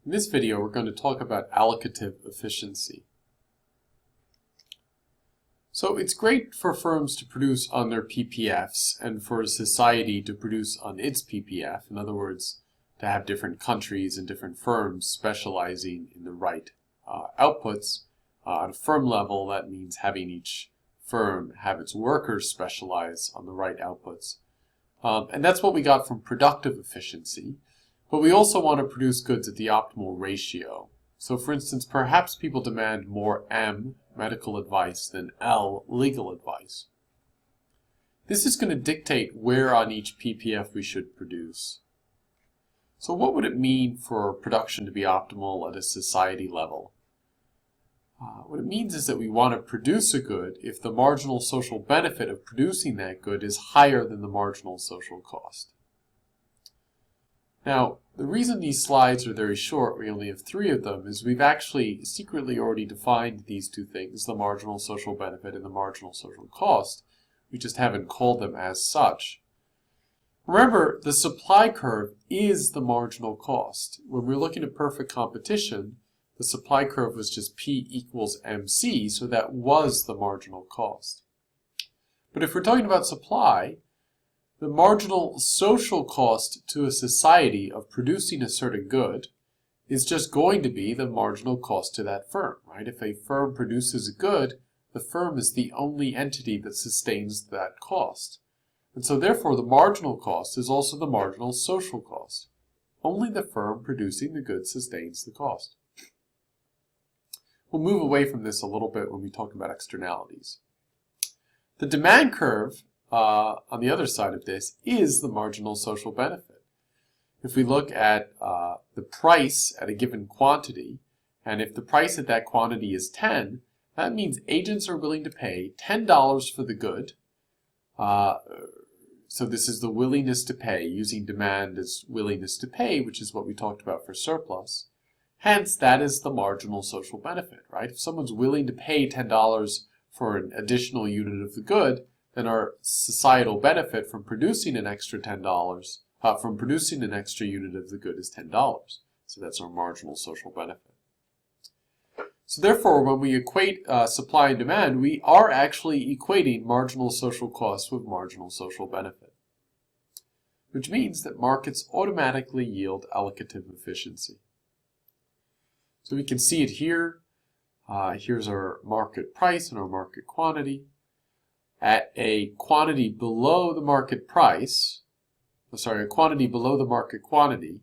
In this video, we're going to talk about allocative efficiency. So it's great for firms to produce on their PPFs and for a society to produce on its PPF. In other words, to have different countries and different firms specializing in the right outputs. At a firm level, that means having each firm have its workers specialize on the right outputs. And that's what we got from productive efficiency. But we also want to produce goods at the optimal ratio. So for instance, perhaps people demand more M, medical advice, than L, legal advice. This is going to dictate where on each PPF we should produce. So what would it mean for production to be optimal at a society level? What it means is that we want to produce a good if the marginal social benefit of producing that good is higher than the marginal social cost. Now, the reason these slides are very short, we only have 3 of them, is we've actually secretly already defined these two things, the marginal social benefit and the marginal social cost. We just haven't called them as such. Remember, the supply curve is the marginal cost. When we're looking at perfect competition, the supply curve was just P equals MC, so that was the marginal cost. But if we're talking about supply, the marginal social cost to a society of producing a certain good is just going to be the marginal cost to that firm, right? If a firm produces a good, the firm is the only entity that sustains that cost. And so therefore the marginal cost is also the marginal social cost. Only the firm producing the good sustains the cost. We'll move away from this a little bit when we talk about externalities. The demand curve on the other side of this is the marginal social benefit. If we look at the price at a given quantity, and if the price at that quantity is 10, that means agents are willing to pay $10 for the good. So this is the willingness to pay, using demand as willingness to pay, which is what we talked about for surplus. Hence, that is the marginal social benefit, right? If someone's willing to pay $10 for an additional unit of the good, then our societal benefit from producing an extra $10, from producing an extra unit of the good is $10. So that's our marginal social benefit. So therefore, when we equate supply and demand, we are actually equating marginal social cost with marginal social benefit, which means that markets automatically yield allocative efficiency. So we can see it here. Here's our market price and our market quantity. At a quantity below the market price, a quantity below the market quantity,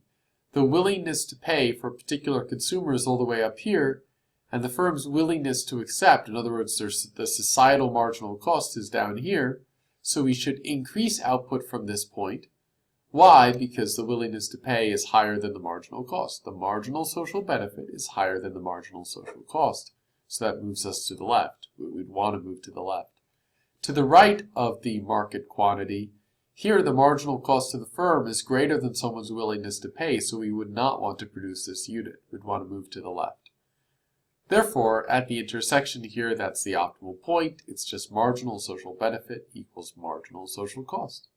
the willingness to pay for a particular consumer is all the way up here, and the firm's willingness to accept, in other words, the societal marginal cost is down here, so we should increase output from this point. Why? Because the willingness to pay is higher than the marginal cost. The marginal social benefit is higher than the marginal social cost. So that moves us to the left. We'd want to move to the left. To the right of the market quantity, here the marginal cost to the firm is greater than someone's willingness to pay, so we would not want to produce this unit. We'd want to move to the left. Therefore, at the intersection here, that's the optimal point. It's just marginal social benefit equals marginal social cost.